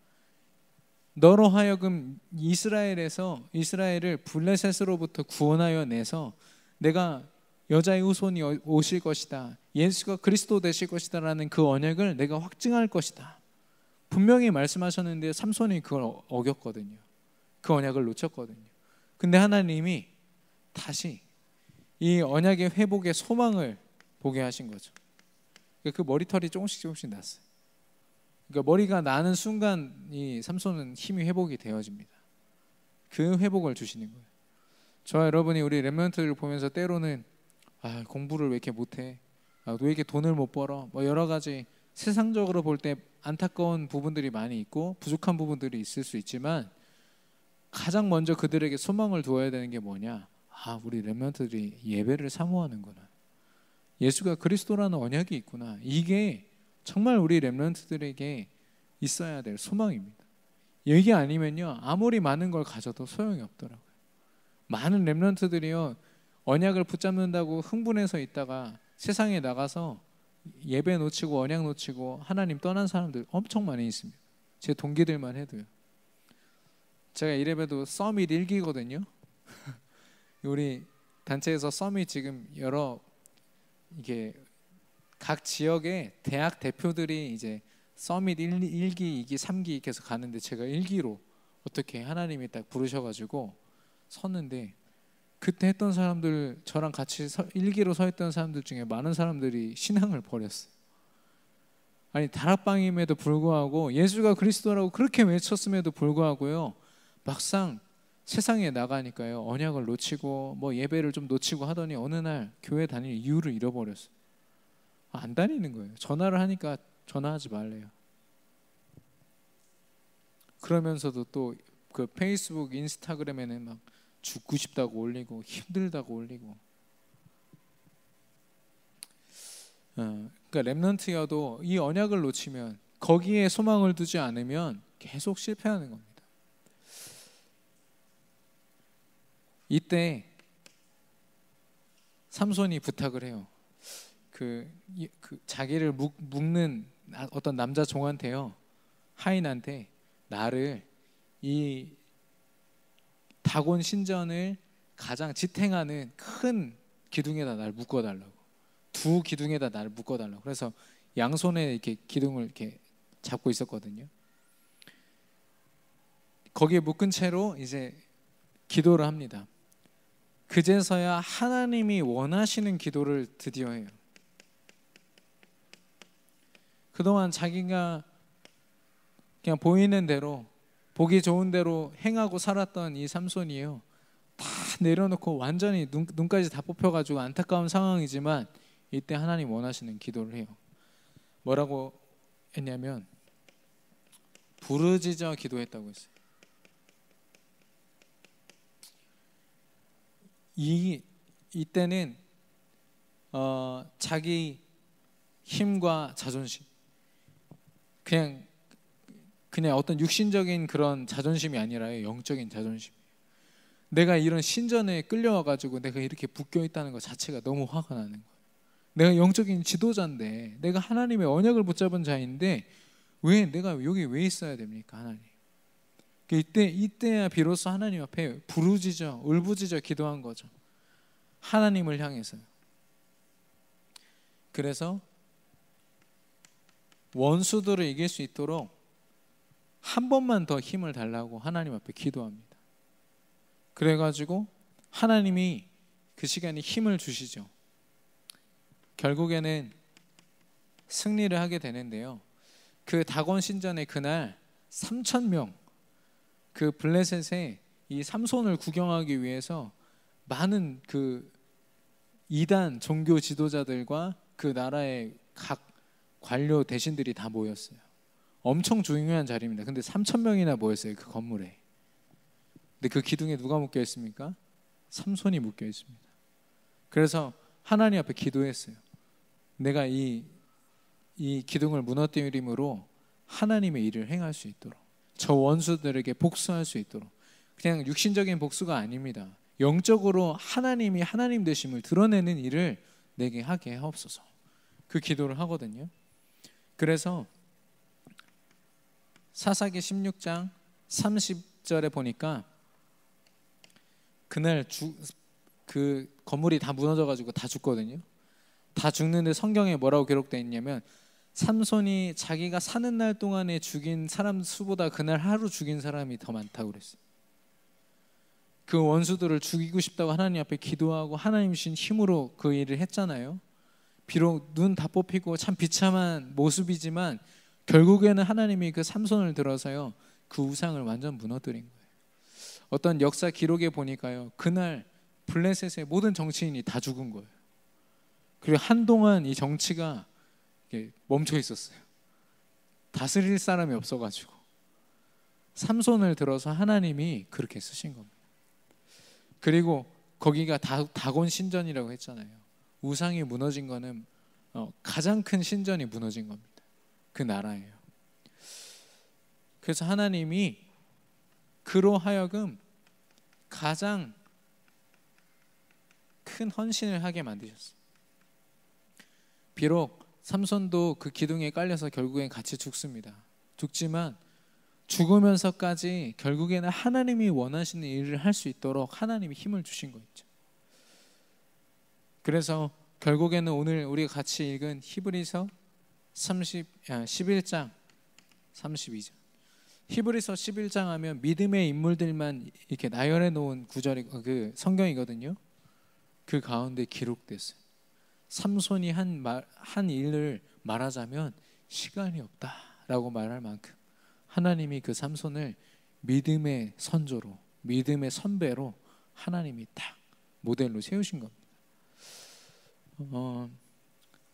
너로 하여금 이스라엘을 블레셋으로부터 구원하여 내서 내가 여자의 후손이 오실 것이다, 예수가 그리스도 되실 것이다 라는 그 언약을 내가 확증할 것이다 분명히 말씀하셨는데 삼손이 그걸 어겼거든요. 그 언약을 놓쳤거든요. 근데 하나님이 다시 이 언약의 회복의 소망을 보게 하신 거죠. 그 머리털이 조금씩 났어요. 그러니까 머리가 나는 순간 이 삼손은 힘이 회복이 되어집니다. 그 회복을 주시는 거예요. 저와 여러분이 우리 렘넌트를 보면서 때로는 공부를 왜 이렇게 못해? 왜 이렇게 돈을 못 벌어? 뭐 여러 가지 세상적으로 볼 때 안타까운 부분들이 많이 있고 부족한 부분들이 있을 수 있지만 가장 먼저 그들에게 소망을 두어야 되는 게 뭐냐? 우리 렘넌트들이 예배를 사모하는구나. 예수가 그리스도라는 언약이 있구나. 이게 정말 우리 렘넌트들에게 있어야 될 소망입니다. 이게 아니면요, 아무리 많은 걸 가져도 소용이 없더라고요. 많은 렘넌트들이요, 언약을 붙잡는다고 흥분해서 있다가 세상에 나가서 예배 놓치고 언약 놓치고 하나님 떠난 사람들 엄청 많이 있습니다. 제 동기들만 해도요. 제가 이래봬도 서밋 1기거든요. 우리 단체에서 서밋 지금 여러 이게 각 지역의 대학 대표들이 이제 서밋 1기, 2기, 3기 계속 가는데 제가 1기로 어떻게 하나님이 딱 부르셔가지고 섰는데 그때 했던 사람들, 저랑 같이 1기로 서 있던 사람들 중에 많은 사람들이 신앙을 버렸어요. 아니 다락방임에도 불구하고 예수가 그리스도라고 그렇게 외쳤음에도 불구하고요, 막상 세상에 나가니까요 언약을 놓치고 뭐 예배를 좀 놓치고 하더니 어느 날 교회 다닐 이유를 잃어버렸어요. 안 다니는 거예요. 전화를 하니까 전화하지 말래요. 그러면서도 또 그 페이스북, 인스타그램에는 막 죽고 싶다고 올리고 힘들다고 올리고. 그러니까 렘넌트여도 이 언약을 놓치면, 거기에 소망을 두지 않으면 계속 실패하는 겁니다. 이때 삼손이 부탁을 해요. 그 자기를 묶는 어떤 남자 종한테요, 하인한테 나를 이 다곤 신전을 가장 지탱하는 큰 기둥에다 나를 묶어달라고, 두 기둥에다 나를 묶어달라고. 그래서 양손에 이렇게 기둥을 이렇게 잡고 있었거든요. 거기에 묶은 채로 이제 기도를 합니다. 그제서야 하나님이 원하시는 기도를 드디어 해요. 그동안 자기가 그냥 보이는 대로, 보기 좋은 대로 행하고 살았던 이 삼손이요, 다 내려놓고 완전히 눈까지 다 뽑혀가지고 안타까운 상황이지만 이때 하나님 원하시는 기도를 해요. 뭐라고 했냐면 부르짖어 기도했다고 했어요. 이때는 자기 힘과 자존심, 그냥 어떤 육신적인 그런 자존심이 아니라요, 영적인 자존심. 내가 이런 신전에 끌려와가지고 내가 이렇게 묶여 있다는 것 자체가 너무 화가 나는 거예요. 내가 영적인 지도자인데, 내가 하나님의 언약을 붙잡은 자인데 왜 내가 여기 왜 있어야 됩니까, 하나님? 이때야 비로소 하나님 앞에 부르짖어 울부짖어 기도한 거죠. 하나님을 향해서요. 그래서 원수들을 이길 수 있도록 한 번만 더 힘을 달라고 하나님 앞에 기도합니다. 그래가지고 하나님이 그 시간에 힘을 주시죠. 결국에는 승리를 하게 되는데요. 그 다곤 신전에 그날 3,000명, 그 블레셋의 이 삼손을 구경하기 위해서 많은 그 이단 종교 지도자들과 그 나라의 각 관료 대신들이 다 모였어요. 엄청 중요한 자리입니다. 근데 3,000명이나 모였어요, 그 건물에. 근데 그 기둥에 누가 묶여 있습니까? 삼손이 묶여 있습니다. 그래서 하나님 앞에 기도했어요. 내가 이 기둥을 무너뜨림으로 하나님의 일을 행할 수 있도록, 저 원수들에게 복수할 수 있도록. 그냥 육신적인 복수가 아닙니다. 영적으로 하나님이 하나님 되심을 드러내는 일을 내게 하게 하옵소서. 그 기도를 하거든요. 그래서 사사기 16장 30절에 보니까 그날 그 건물이 다 무너져가지고 다 죽거든요. 다 죽는데 성경에 뭐라고 기록되어 있냐면 삼손이 자기가 사는 날 동안에 죽인 사람 수보다 그날 하루 죽인 사람이 더 많다고 그랬어요. 그 원수들을 죽이고 싶다고 하나님 앞에 기도하고 하나님 주신 힘으로 그 일을 했잖아요. 비록 눈 다 뽑히고 참 비참한 모습이지만 결국에는 하나님이 그 삼손을 들어서요, 그 우상을 완전 무너뜨린 거예요. 어떤 역사 기록에 보니까요, 그날 블레셋의 모든 정치인이 다 죽은 거예요. 그리고 한동안 이 정치가 멈춰 있었어요. 다스릴 사람이 없어가지고 삼손을 들어서 하나님이 그렇게 쓰신 겁니다. 그리고 거기가 다곤 신전이라고 했잖아요. 우상이 무너진 거는 가장 큰 신전이 무너진 겁니다. 그 나라예요. 그래서 하나님이 그로 하여금 가장 큰 헌신을 하게 만드셨어요. 비록 삼손도 그 기둥에 깔려서 결국엔 같이 죽습니다. 죽지만 죽으면서까지 결국에는 하나님이 원하시는 일을 할 수 있도록 하나님이 힘을 주신 거 있죠. 그래서 결국에는 오늘 우리가 같이 읽은 히브리서 11장 32절, 히브리서 11장 하면 믿음의 인물들만 이렇게 나열해 놓은 구절이 그 성경이거든요. 그 가운데 기록됐어요. 삼손이 한 일을 말하자면 시간이 없다라고 말할 만큼 하나님이 그 삼손을 믿음의 선조로, 믿음의 선배로 하나님이 딱 모델로 세우신 겁니다.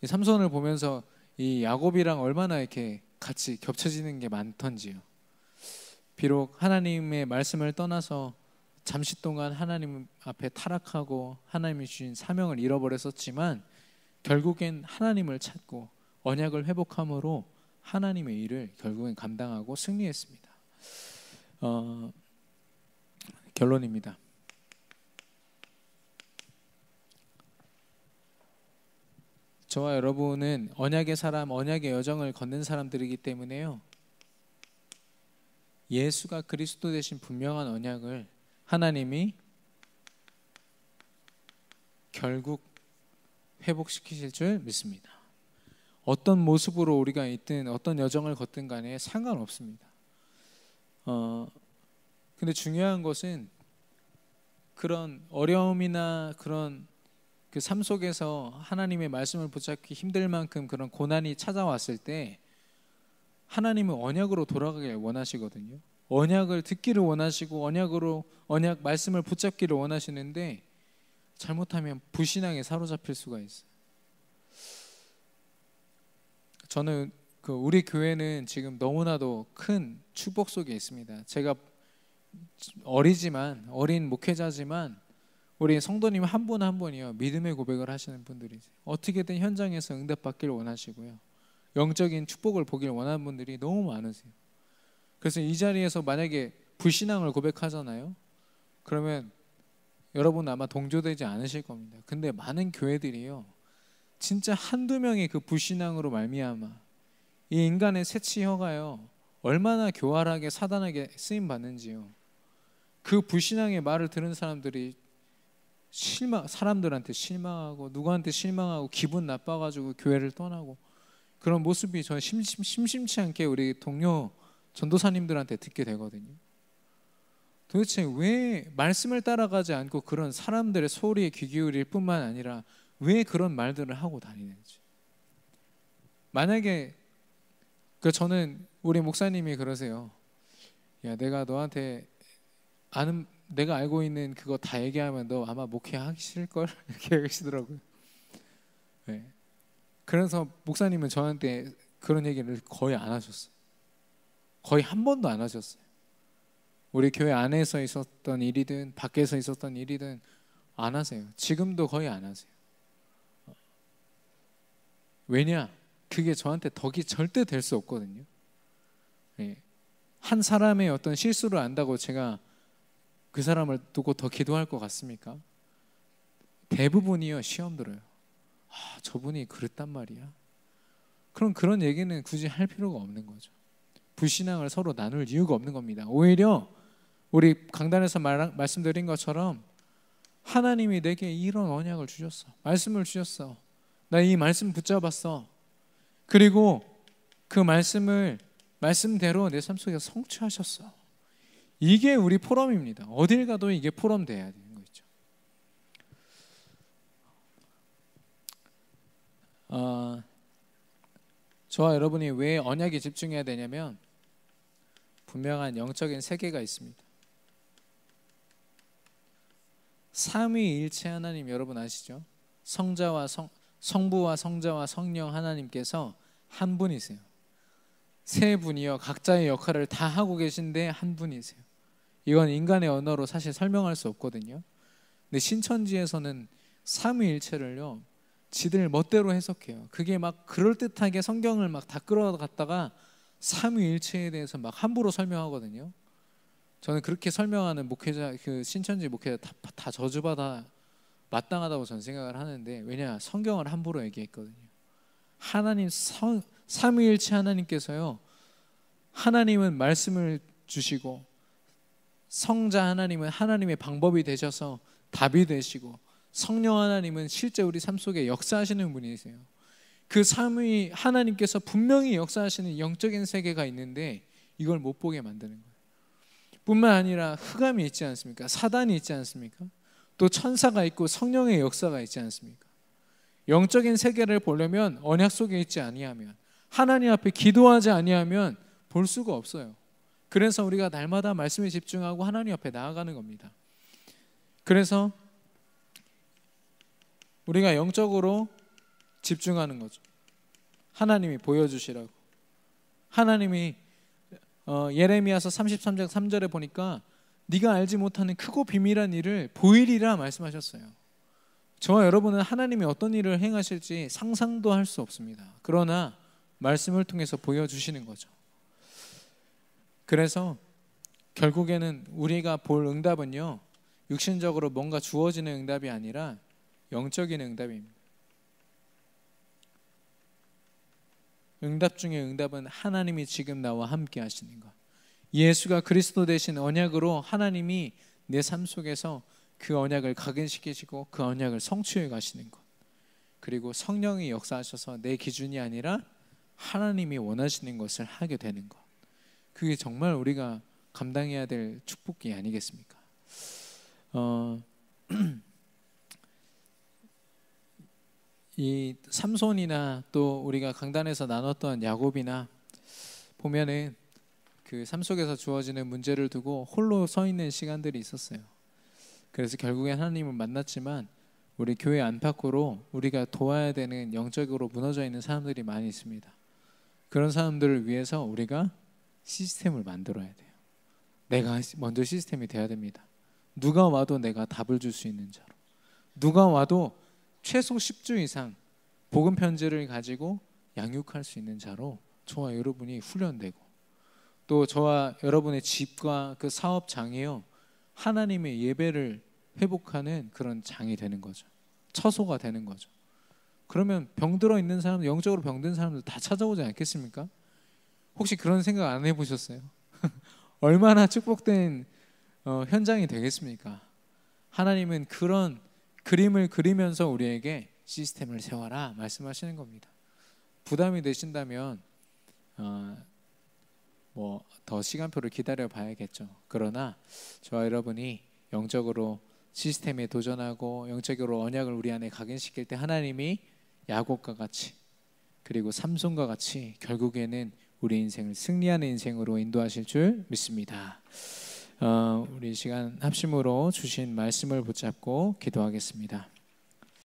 이 삼손을 보면서 이 야곱이랑 얼마나 이렇게 같이 겹쳐지는 게 많던지요. 비록 하나님의 말씀을 떠나서 잠시 동안 하나님 앞에 타락하고 하나님이 주신 사명을 잃어버렸었지만 결국엔 하나님을 찾고 언약을 회복함으로 하나님의 일을 결국엔 감당하고 승리했습니다. 결론입니다. 저와 여러분은 언약의 사람, 언약의 여정을 걷는 사람들이기 때문에요, 예수가 그리스도 되신 분명한 언약을 하나님이 결국 회복시키실 줄 믿습니다. 어떤 모습으로 우리가 있든 어떤 여정을 걷든 간에 상관없습니다. 근데 중요한 것은 그런 어려움이나 그런 그 삶 속에서 하나님의 말씀을 붙잡기 힘들 만큼 그런 고난이 찾아왔을 때 하나님은 언약으로 돌아가길 원하시거든요. 언약을 듣기를 원하시고 언약 말씀을 붙잡기를 원하시는데 잘못하면 불신앙에 사로잡힐 수가 있어요. 저는 우리 교회는 지금 너무나도 큰 축복 속에 있습니다. 제가 어린 목회자지만 우리 성도님 한 분 한 분이요, 믿음의 고백을 하시는 분들이세요. 어떻게든 현장에서 응답받기를 원하시고요, 영적인 축복을 보길 원하는 분들이 너무 많으세요. 그래서 이 자리에서 만약에 불신앙을 고백하잖아요, 그러면 여러분 아마 동조되지 않으실 겁니다. 근데 많은 교회들이요, 진짜 한두 명의 그 불신앙으로 말미암아 이 인간의 새치혀가요 얼마나 교활하게 사단에게 쓰임받는지요. 그 불신앙의 말을 들은 사람들이 사람들한테 실망하고 누구한테 실망하고 기분 나빠가지고 교회를 떠나고, 그런 모습이 저는 심심치 않게 우리 동료 전도사님들한테 듣게 되거든요. 도대체 왜 말씀을 따라가지 않고 그런 사람들의 소리에 귀 기울일 뿐만 아니라 왜 그런 말들을 하고 다니는지. 만약에 저는 우리 목사님이 그러세요. 야, 내가 너한테 내가 알고 있는 그거 다 얘기하면 너 아마 목회하기 싫을걸? 이렇게 얘기하시더라고요. 네. 그래서 목사님은 저한테 그런 얘기를 거의 안 하셨어요. 거의 한 번도 안 하셨어요. 우리 교회 안에서 있었던 일이든 밖에서 있었던 일이든 안 하세요. 지금도 거의 안 하세요. 왜냐? 그게 저한테 덕이 절대 될 수 없거든요. 네. 한 사람의 어떤 실수를 안다고 제가 그 사람을 두고 더 기도할 것 같습니까? 대부분이요 시험 들어요. 저분이 그랬단 말이야. 그럼 그런 얘기는 굳이 할 필요가 없는 거죠. 불신앙을 서로 나눌 이유가 없는 겁니다. 오히려 우리 강단에서 말씀드린 것처럼 하나님이 내게 이런 언약을 주셨어. 말씀을 주셨어. 나 이 말씀 붙잡았어. 그리고 그 말씀대로 내 삶 속에 성취하셨어. 이게 우리 포럼입니다. 어딜 가도 이게 포럼 돼야 되는 거 있죠. 저와 여러분이 왜 언약에 집중해야 되냐면 분명한 영적인 세계가 있습니다. 삼위일체 하나님 여러분 아시죠? 성부와 성자와 성령 하나님께서 한 분이세요. 세 분이요 각자의 역할을 다 하고 계신데 한 분이세요. 이건 인간의 언어로 사실 설명할 수 없거든요. 근데 신천지에서는 삼위일체를요 지들 멋대로 해석해요. 그게 막 그럴듯하게 성경을 막 다 끌어갔다가 삼위일체에 대해서 막 함부로 설명하거든요. 저는 그렇게 설명하는 목회자, 그 신천지 목회자 다 저주받아 마땅하다고 저는 생각을 하는데, 왜냐 성경을 함부로 얘기했거든요. 하나님 삼위일체 하나님께서요, 하나님은 말씀을 주시고 성자 하나님은 하나님의 방법이 되셔서 답이 되시고 성령 하나님은 실제 우리 삶 속에 역사하시는 분이세요. 그 삼위 하나님께서 분명히 역사하시는 영적인 세계가 있는데 이걸 못 보게 만드는 거예요. 뿐만 아니라 흑암이 있지 않습니까? 사단이 있지 않습니까? 또 천사가 있고 성령의 역사가 있지 않습니까? 영적인 세계를 보려면 언약 속에 있지 아니하면, 하나님 앞에 기도하지 아니하면 볼 수가 없어요. 그래서 우리가 날마다 말씀에 집중하고 하나님 앞에 나아가는 겁니다. 그래서 우리가 영적으로 집중하는 거죠. 하나님이 보여주시라고. 하나님이 예레미야서 33장 3절에 보니까 네가 알지 못하는 크고 비밀한 일을 보이리라 말씀하셨어요. 저와 여러분은 하나님이 어떤 일을 행하실지 상상도 할 수 없습니다. 그러나 말씀을 통해서 보여주시는 거죠. 그래서 결국에는 우리가 볼 응답은요, 육신적으로 뭔가 주어지는 응답이 아니라 영적인 응답입니다. 응답 중에 응답은 하나님이 지금 나와 함께 하시는 것, 예수가 그리스도 되신 언약으로 하나님이 내 삶 속에서 그 언약을 각인시키시고 그 언약을 성취해 가시는 것, 그리고 성령이 역사하셔서 내 기준이 아니라 하나님이 원하시는 것을 하게 되는 것, 그게 정말 우리가 감당해야 될 축복이 아니겠습니까? 이 삼손이나 또 우리가 강단에서 나눴던 야곱이나 보면은 그 삶 속에서 주어지는 문제를 두고 홀로 서 있는 시간들이 있었어요. 그래서 결국엔 하나님을 만났지만 우리 교회 안팎으로 우리가 도와야 되는 영적으로 무너져 있는 사람들이 많이 있습니다. 그런 사람들을 위해서 우리가 시스템을 만들어야 돼요. 내가 먼저 시스템이 돼야 됩니다. 누가 와도 내가 답을 줄 수 있는 자로, 누가 와도 최소 10주 이상 복음 편지를 가지고 양육할 수 있는 자로 저와 여러분이 훈련되고, 또 저와 여러분의 집과 그 사업장이요, 하나님의 예배를 회복하는 그런 장이 되는 거죠. 처소가 되는 거죠. 그러면 병들어 있는 사람, 영적으로 병든 사람들 다 찾아오지 않겠습니까? 혹시 그런 생각 안 해보셨어요? 얼마나 축복된 현장이 되겠습니까? 하나님은 그런 그림을 그리면서 우리에게 시스템을 세워라 말씀하시는 겁니다. 부담이 되신다면 뭐 더 시간표를 기다려 봐야겠죠. 그러나 저와 여러분이 영적으로 시스템에 도전하고 영적으로 언약을 우리 안에 각인시킬 때 하나님이 야곱과 같이, 그리고 삼손과 같이 결국에는 우리 인생을 승리하는 인생으로 인도하실 줄 믿습니다. 우리 시간 합심으로 주신 말씀을 붙잡고 기도하겠습니다.